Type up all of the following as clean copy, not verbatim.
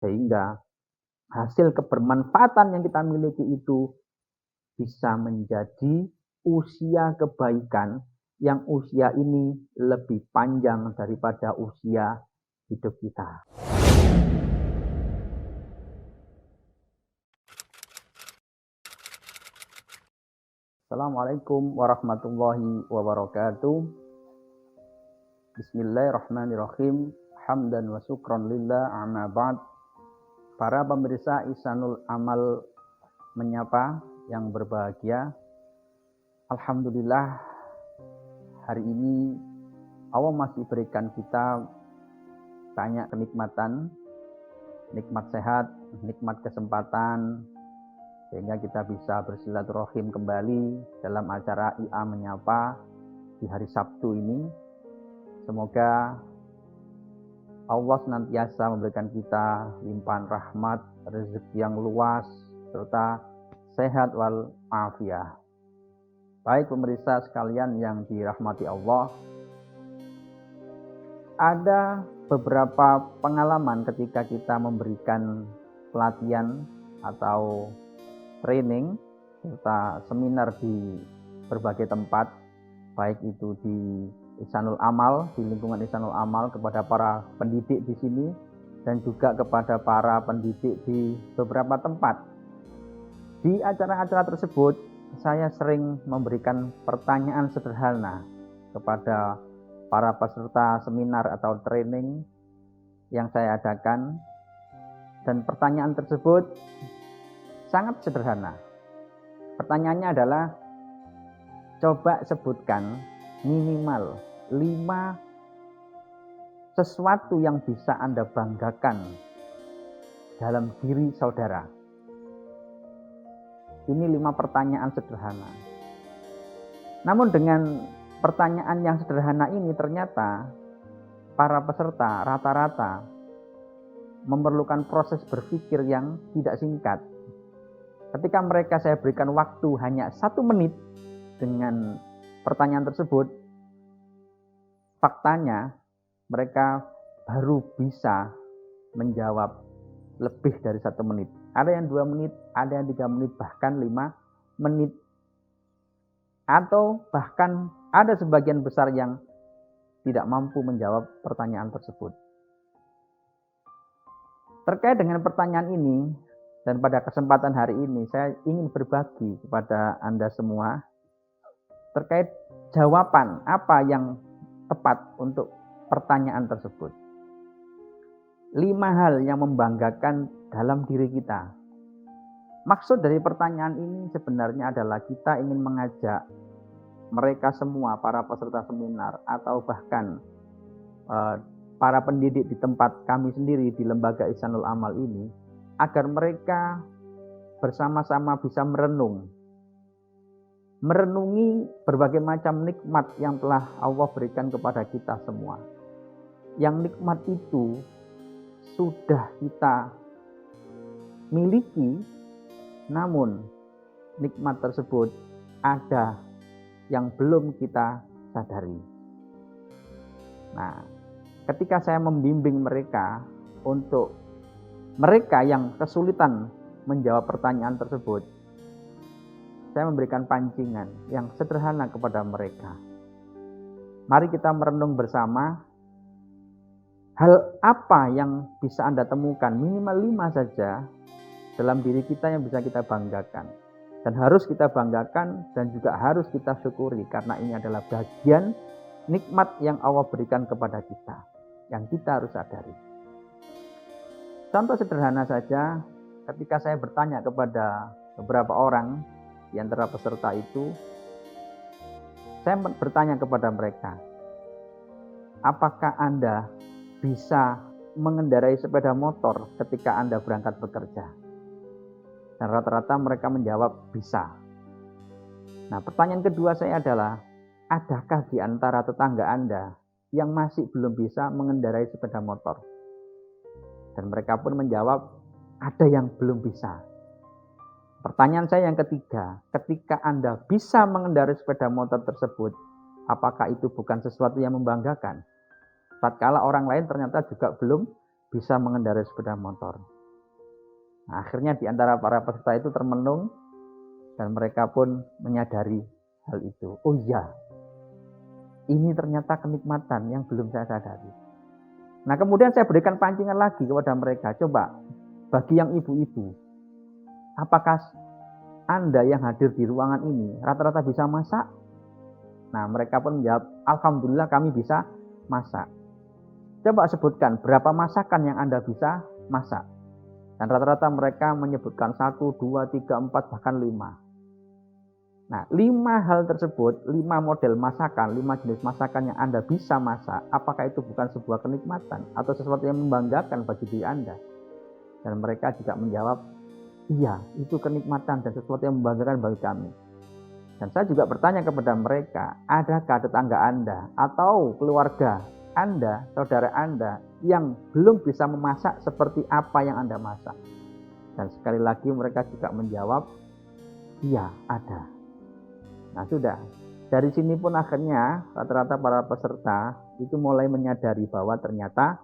sehingga hasil kebermanfaatan yang kita miliki itu bisa menjadi usia kebaikan yang usia ini lebih panjang daripada usia hidup kita. Assalamualaikum warahmatullahi wabarakatuh. Bismillahirrahmanirrahim. Hamdan wa syukran lillah, amma ba'd. Para pemirsa Ihsanul Amal menyapa yang berbahagia. Alhamdulillah, hari ini Allah masih berikan kita banyak kenikmatan, nikmat sehat, nikmat kesempatan, sehingga kita bisa bersilaturahim kembali dalam acara IA Menyapa di hari Sabtu ini. Semoga Allah senantiasa memberikan kita limpahan rahmat, rezeki yang luas, serta sehat wal afiah. Baik pemirsa sekalian yang dirahmati Allah, ada beberapa pengalaman ketika kita memberikan pelatihan atau training serta seminar di berbagai tempat, baik itu di Ihsanul Amal, di lingkungan Ihsanul Amal, kepada para pendidik di sini, dan juga kepada para pendidik di beberapa tempat. Di acara-acara tersebut, saya sering memberikan pertanyaan sederhana kepada para peserta seminar atau training yang saya adakan, dan pertanyaan tersebut sangat sederhana. Pertanyaannya adalah, coba sebutkan minimal 5 sesuatu yang bisa Anda banggakan dalam diri saudara. Ini 5 pertanyaan sederhana. Namun dengan pertanyaan yang sederhana ini ternyata para peserta rata-rata memerlukan proses berpikir yang tidak singkat. Ketika mereka saya berikan waktu hanya 1 menit dengan pertanyaan tersebut, faktanya mereka baru bisa menjawab lebih dari 1 menit. Ada yang 2 menit, ada yang 3 menit, bahkan 5 menit. Atau bahkan ada sebagian besar yang tidak mampu menjawab pertanyaan tersebut. Terkait dengan pertanyaan ini, dan pada kesempatan hari ini saya ingin berbagi kepada Anda semua terkait jawaban apa yang tepat untuk pertanyaan tersebut. 5 hal yang membanggakan dalam diri kita. Maksud dari pertanyaan ini sebenarnya adalah kita ingin mengajak mereka semua, para peserta seminar, atau bahkan para pendidik di tempat kami sendiri di Lembaga Ihsanul Amal ini, agar mereka bersama-sama bisa merenungi berbagai macam nikmat yang telah Allah berikan kepada kita semua. Yang nikmat itu sudah kita miliki, namun nikmat tersebut ada yang belum kita sadari. Nah, ketika saya membimbing mereka, untuk mereka yang kesulitan menjawab pertanyaan tersebut, saya memberikan pancingan yang sederhana kepada mereka. Mari kita merenung bersama hal apa yang bisa Anda temukan, minimal 5 saja dalam diri kita yang bisa kita banggakan. Dan harus kita banggakan dan juga harus kita syukuri, karena ini adalah bagian nikmat yang Allah berikan kepada kita, yang kita harus sadari. Contoh sederhana saja, ketika saya bertanya kepada beberapa orang di antara peserta itu, saya bertanya kepada mereka, apakah Anda bisa mengendarai sepeda motor ketika Anda berangkat bekerja? Dan rata-rata mereka menjawab bisa. Nah, pertanyaan kedua saya adalah, adakah di antara tetangga Anda yang masih belum bisa mengendarai sepeda motor? Dan mereka pun menjawab, ada yang belum bisa. Pertanyaan saya yang ketiga, ketika Anda bisa mengendarai sepeda motor tersebut, apakah itu bukan sesuatu yang membanggakan? Tatkala orang lain ternyata juga belum bisa mengendarai sepeda motor. Nah, akhirnya di antara para peserta itu termenung dan mereka pun menyadari hal itu. Oh iya, ini ternyata kenikmatan yang belum saya sadari. Nah, kemudian saya berikan pancingan lagi kepada mereka. Coba, bagi yang ibu-ibu, apakah Anda yang hadir di ruangan ini rata-rata bisa masak? Nah, mereka pun menjawab, alhamdulillah kami bisa masak. Coba sebutkan berapa masakan yang Anda bisa masak. Dan rata-rata mereka menyebutkan 1, 2, 3, 4, bahkan 5. Nah, 5 hal tersebut, 5 model masakan, 5 jenis masakan yang Anda bisa masak, apakah itu bukan sebuah kenikmatan atau sesuatu yang membanggakan bagi diri Anda? Dan mereka juga menjawab, iya, itu kenikmatan dan sesuatu yang membanggakan bagi kami. Dan saya juga bertanya kepada mereka, adakah tetangga Anda atau keluarga Anda, saudara Anda yang belum bisa memasak seperti apa yang Anda masak? Dan sekali lagi mereka juga menjawab, iya, ada. Nah, sudah. Dari sini pun akhirnya rata-rata para peserta itu mulai menyadari bahwa ternyata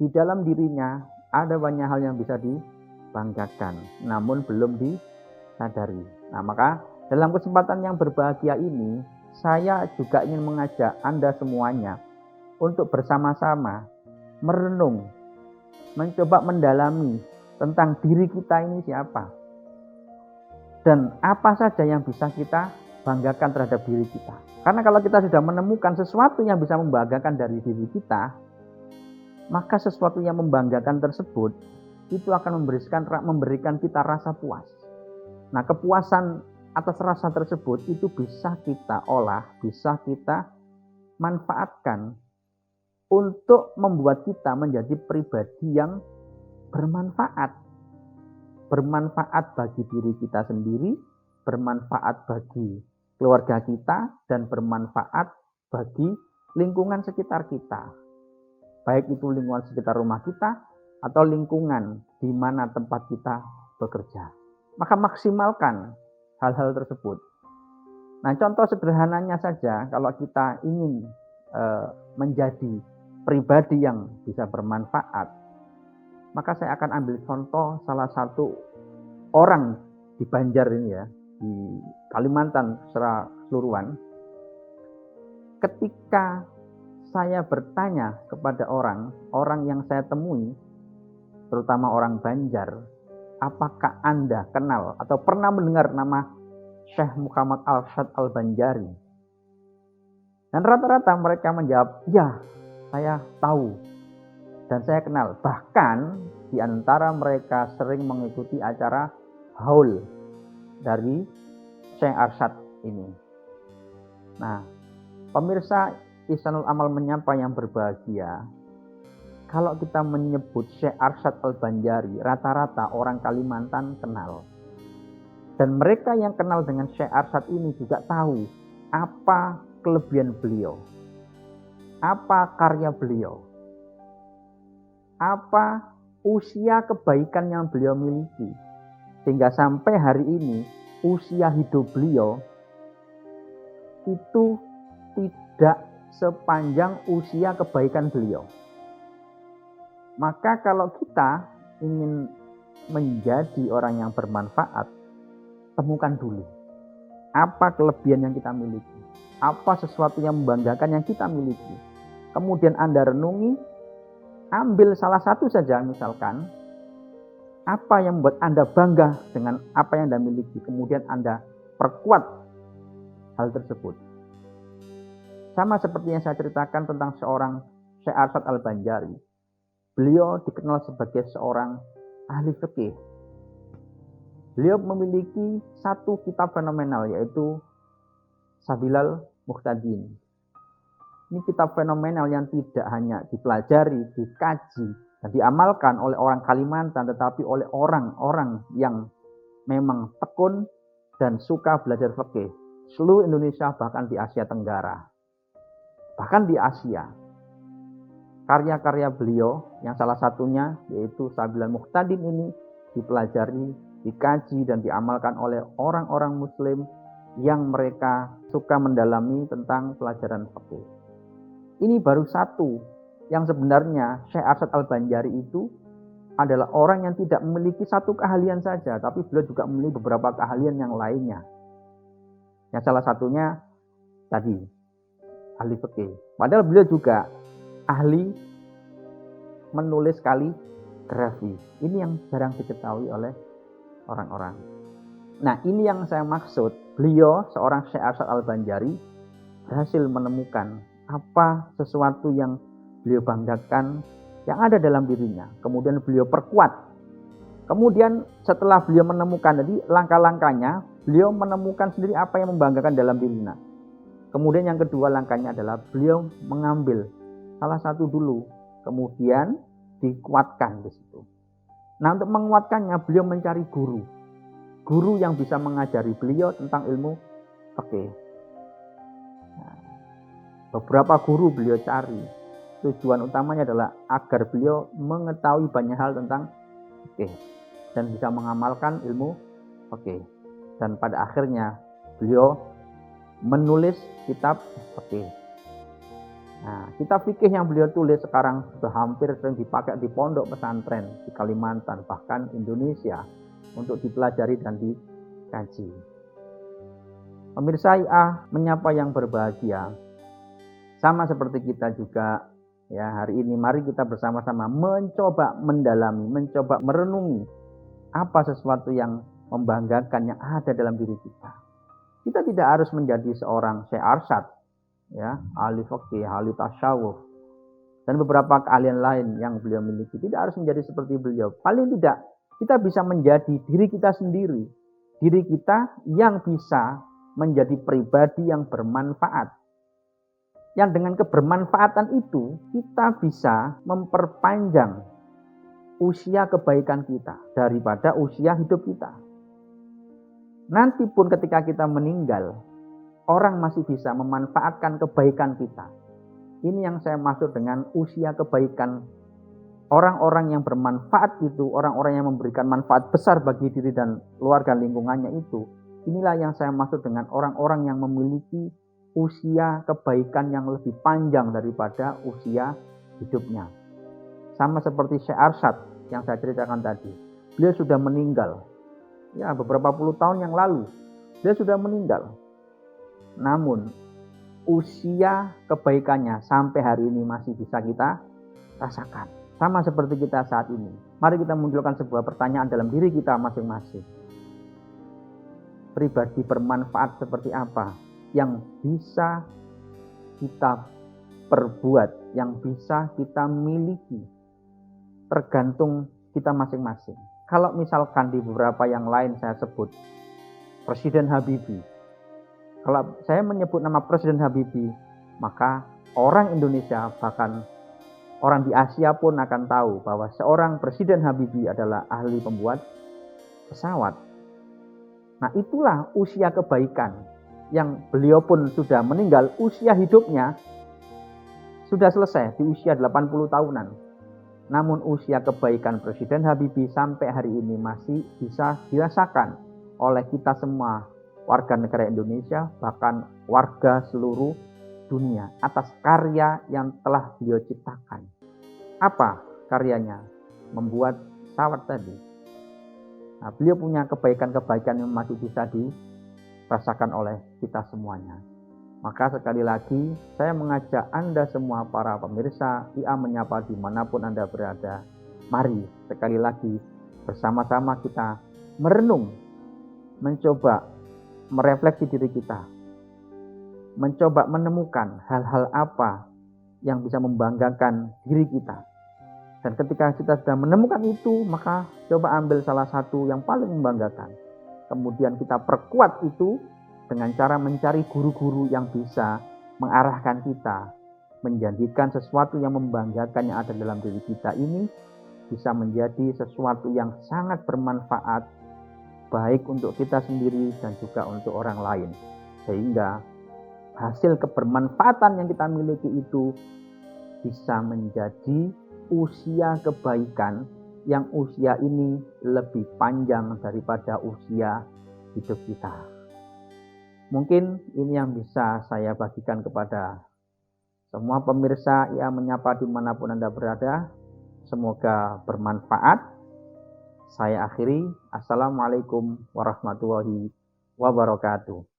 di dalam dirinya ada banyak hal yang bisa dibanggakan, namun belum disadari. Nah, maka dalam kesempatan yang berbahagia ini, saya juga ingin mengajak Anda semuanya untuk bersama-sama merenung, mencoba mendalami tentang diri kita ini siapa. Dan apa saja yang bisa kita banggakan terhadap diri kita. Karena kalau kita sudah menemukan sesuatu yang bisa membanggakan dari diri kita, maka sesuatu yang membanggakan tersebut itu akan memberikan kita rasa puas. Nah, kepuasan atas rasa tersebut itu bisa kita olah, bisa kita manfaatkan untuk membuat kita menjadi pribadi yang bermanfaat. Bermanfaat bagi diri kita sendiri, bermanfaat bagi keluarga kita, dan bermanfaat bagi lingkungan sekitar kita. Baik itu lingkungan sekitar rumah kita atau lingkungan di mana tempat kita bekerja. Maka maksimalkan hal-hal tersebut. Nah, contoh sederhananya saja, kalau kita ingin menjadi pribadi yang bisa bermanfaat, maka saya akan ambil contoh salah satu orang di Banjar ini ya, di Kalimantan secara keseluruhan. Ketika saya bertanya kepada orang yang saya temui, terutama orang Banjar, apakah Anda kenal atau pernah mendengar nama Syekh Muhammad Arsyad Al-Banjari? Dan rata-rata mereka menjawab, ya, saya tahu dan saya kenal. Bahkan di antara mereka sering mengikuti acara haul dari Syekh Arsyad ini. Nah, pemirsa Ihsanul Amal menyapa yang berbahagia, kalau kita menyebut Syekh Arsyad Al-Banjari, rata-rata orang Kalimantan kenal. Dan mereka yang kenal dengan Syekh Arsyad ini juga tahu apa kelebihan beliau, apa karya beliau, apa usia kebaikan yang beliau miliki. Sehingga sampai hari ini, usia hidup beliau itu tidak sepanjang usia kebaikan beliau. Maka kalau kita ingin menjadi orang yang bermanfaat, temukan dulu apa kelebihan yang kita miliki, apa sesuatu yang membanggakan yang kita miliki. Kemudian Anda renungi, ambil salah satu saja, misalkan apa yang membuat Anda bangga dengan apa yang Anda miliki, kemudian Anda perkuat hal tersebut. Sama seperti yang saya ceritakan tentang seorang Syekh Arsyad Al-Banjari. Beliau dikenal sebagai seorang ahli fikih. Beliau memiliki satu kitab fenomenal, yaitu Sabilal Muhtadin. Ini kitab fenomenal yang tidak hanya dipelajari, dikaji, dan diamalkan oleh orang Kalimantan, tetapi oleh orang-orang yang memang tekun dan suka belajar fikih. Seluruh Indonesia, bahkan di Asia Tenggara. Bahkan di Asia. Karya-karya beliau, yang salah satunya yaitu Sabilal Muhtadin ini, dipelajari, dikaji, dan diamalkan oleh orang-orang Muslim yang mereka suka mendalami tentang pelajaran fikih. Ini baru satu yang sebenarnya Syekh Arsyad Al-Banjari itu adalah orang yang tidak memiliki satu keahlian saja, tapi beliau juga memiliki beberapa keahlian yang lainnya. Yang salah satunya tadi, ahli fikih. Padahal beliau juga ahli menulis kaligrafi. Ini yang jarang diketahui oleh orang-orang. Nah, ini yang saya maksud. Beliau, seorang Syekh Arsyad Al-Banjari, berhasil menemukan apa sesuatu yang beliau banggakan yang ada dalam dirinya. Kemudian beliau perkuat. Kemudian setelah beliau menemukan tadi langkah-langkahnya, beliau menemukan sendiri apa yang membanggakan dalam dirinya. Kemudian yang kedua langkahnya adalah beliau mengambil salah satu dulu, kemudian dikuatkan di situ. Nah, untuk menguatkannya beliau mencari guru yang bisa mengajari beliau tentang ilmu fikih. Nah, beberapa guru beliau cari. Tujuan utamanya adalah agar beliau mengetahui banyak hal tentang fikih dan bisa mengamalkan ilmu fikih. Dan pada akhirnya beliau menulis kitab fikih. Nah, kitab fikih yang beliau tulis sekarang sudah hampir sering dipakai di pondok pesantren di Kalimantan, bahkan Indonesia, untuk dipelajari dan dikaji. Pemirsa IA menyapa yang berbahagia. Sama seperti kita juga ya, hari ini mari kita bersama-sama mencoba mendalami, mencoba merenungi apa sesuatu yang membanggakan yang ada dalam diri kita. Kita tidak harus menjadi seorang Syekh Arsyad, ya, ahli fikih, ahli tasawuf, dan beberapa keahlian lain yang beliau miliki. Tidak harus menjadi seperti beliau. Paling tidak kita bisa menjadi diri kita sendiri, diri kita yang bisa menjadi pribadi yang bermanfaat. Yang dengan kebermanfaatan itu kita bisa memperpanjang usia kebaikan kita daripada usia hidup kita. Nanti pun ketika kita meninggal, orang masih bisa memanfaatkan kebaikan kita. Ini yang saya maksud dengan usia kebaikan. Orang-orang yang bermanfaat itu, orang-orang yang memberikan manfaat besar bagi diri dan keluarga lingkungannya itu, inilah yang saya maksud dengan orang-orang yang memiliki usia kebaikan yang lebih panjang daripada usia hidupnya. Sama seperti Syekh Arsyad yang saya ceritakan tadi. Beliau sudah meninggal. Ya, beberapa puluh tahun yang lalu. Beliau sudah meninggal. Namun, usia kebaikannya sampai hari ini masih bisa kita rasakan. Sama seperti kita saat ini. Mari kita munculkan sebuah pertanyaan dalam diri kita masing-masing. Pribadi bermanfaat seperti apa yang bisa kita perbuat, yang bisa kita miliki, tergantung kita masing-masing. Kalau misalkan di beberapa yang lain saya sebut Presiden Habibie. Kalau saya menyebut nama Presiden Habibie, maka orang Indonesia, bahkan orang di Asia pun akan tahu bahwa seorang Presiden Habibie adalah ahli pembuat pesawat. Nah, itulah usia kebaikan yang beliau pun sudah meninggal, usia hidupnya sudah selesai di usia 80 tahunan. Namun usia kebaikan Presiden Habibie sampai hari ini masih bisa dirasakan oleh kita semua warga negara Indonesia, bahkan warga seluruh dunia atas karya yang telah beliau ciptakan. Apa karyanya? Membuat pesawat tadi. Nah, beliau punya kebaikan-kebaikan yang masih bisa dirasakan oleh kita semuanya. Maka sekali lagi saya mengajak Anda semua para pemirsa IA Menyapa dimanapun Anda berada. Mari sekali lagi bersama-sama kita merenung, mencoba merefleksi diri kita, mencoba menemukan hal-hal apa yang bisa membanggakan diri kita. Dan ketika kita sudah menemukan itu, maka coba ambil salah satu yang paling membanggakan. Kemudian kita perkuat itu dengan cara mencari guru-guru yang bisa mengarahkan kita, menjadikan sesuatu yang membanggakan yang ada dalam diri kita ini bisa menjadi sesuatu yang sangat bermanfaat, baik untuk kita sendiri dan juga untuk orang lain. Sehingga hasil kebermanfaatan yang kita miliki itu bisa menjadi usia kebaikan yang usia ini lebih panjang daripada usia hidup kita. Mungkin ini yang bisa saya bagikan kepada Semua pemirsa Ia Menyapa dimanapun Anda berada, semoga bermanfaat. Saya akhiri. Assalamualaikum warahmatullahi wabarakatuh.